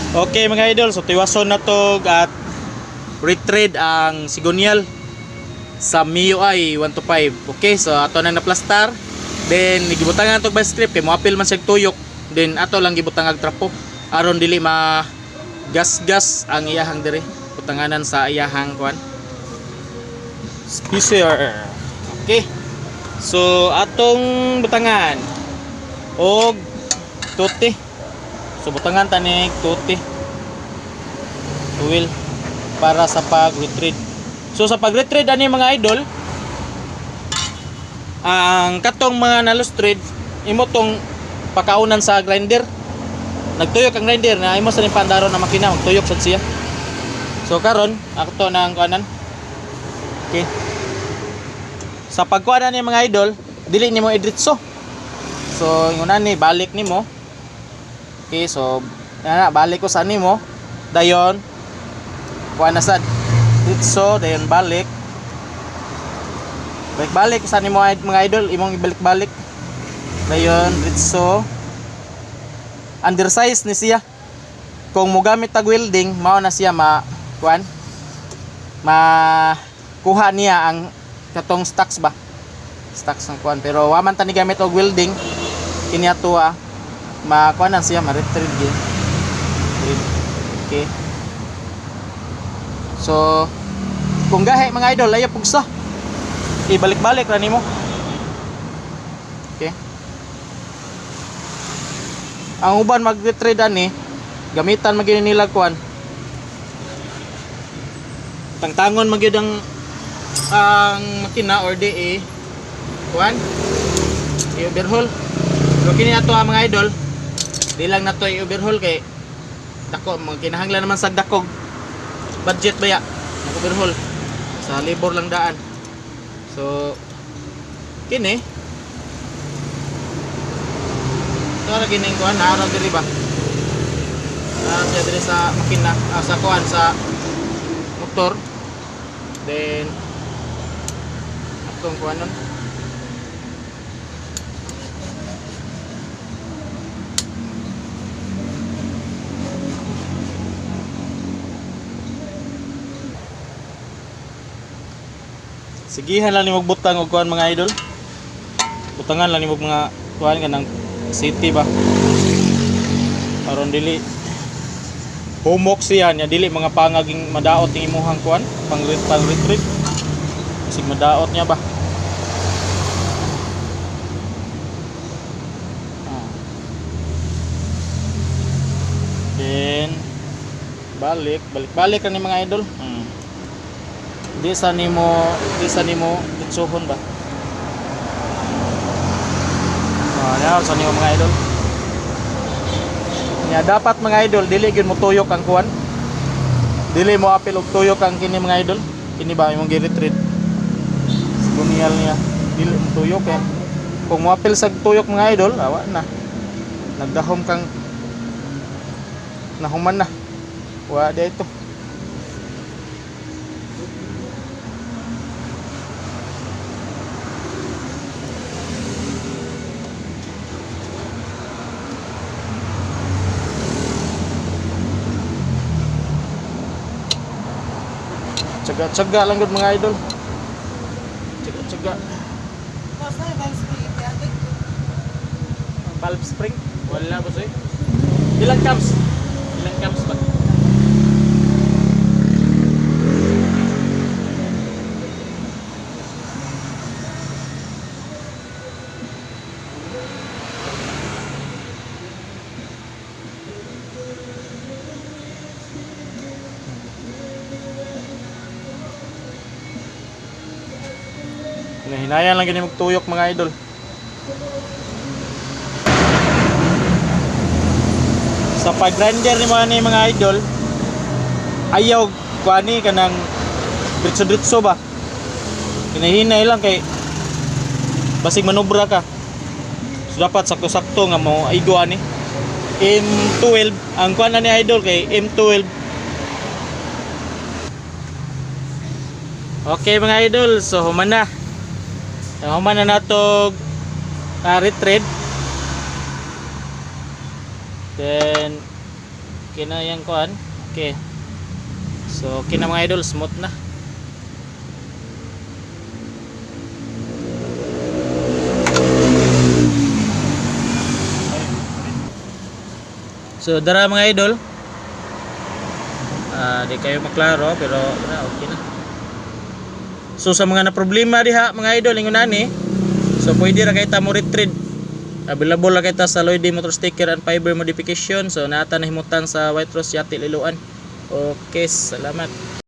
Okay mga idol, so tiwason na to at retrade ang Sigonial sa MIUI 125. Okay, so ato na na-plaster. Then gibutangan to ba script kay moapil man siya tuyok. Then ato lang gibutang ag trapo aron dili ma gas-gas ang iyahang dire. Butanganan sa iyahang kuan. Spacer. Okay. So atong butangan og tuti. So butangan tanig tuti oil para sa pag-retread. So sa pag-retread ani mga idol, ang katong mga nalustred imo tong pakaunan sa grinder. Nagtuyok ang grinder na imo sa ning pandaro na makina magtuyok sad siya. So karon ato na ang kanan. Okay. Sa pagkuha ni mga idol, dili nimo idritso. So inguna ni balik nimo. Okay, so balik ko sa nimo. Dayon kuha na sad. Ditso dayon balik. Balik sa nimo mga idol, imong ibalik-balik. Dayon ditso. Undersize ni siya. Kung mo gamit tag welding, mao na siya kuha niya ang katong stocks ba. Stocks ng kuan pero wa man tani gamit og welding. Kini ato makuanan siya ma-retrieve gyud. Okay. So kung gahe mga idol layo pugsa. Ibalik-balik ra nimo. Okay. Ang uban mag-retrieve ani gamitan magyud nila kuan. Tangtangon magyud ang makina or DE kuan i-overhaul. So kini ato mga idol, di lang na to i-overhaul kay dako kinahanglan naman sa dakog budget baya mag-overhaul sa labor lang daan. So kini ito ra gining kuan araw diri ba diri sa makina sa kuan sa motor. Then atong kuan nun sigihan lang ni magbutang og kuan mga idol. Butangan lang ni mga kuan kanang city ba. Aron dili humok siya nya dili mga pangaging madaot ning imuhang kuan pang retrieve. Sig madaot niya ba. Then balik ra ni mga idol. Di sa nimo ditsuhon ba? Yan sa nimo mga idol. Nya dapat mga idol dili gyud mo tuyok ang kuan. Dili mo apil og tuyok ang kini mga idol. Kini ba imong gi-retreat. Sigonial niya. Dili mo tuyok eh. Kung mo apil sa tuyok mga idol, awa na. Nagdahom kang nahuman na. Wa di ito. Tsaga lang gud mga idol. Tsaga. Valve spring. Wala ba soy? Ilang cams ba? Hinayan lang gini magtuyok mga idol. Sa pag-grinder ni mga idol, ayaw kuani kanang diretso-diretso ba. Hinahinay lang kay basig manubra ka. So dapat sakto-sakto nga mo aigo ani. M12 ang kuan ni idol kay M12. Okay mga idol, so human na. Human na nato retrade. Then okay na yung kuan. Okay. So okay na mga idol, smooth na. So dara mga idol, di kayo maklaro pero okay na. So sa mga na problema diha mga idol ingon ani, so pwede ra kay ta mo retrieve. Available ra kay ta sa Lloyd Motor Sticker and Fiber Modification. So nata na himutan sa White Rose Yati Liloan. Okay, salamat.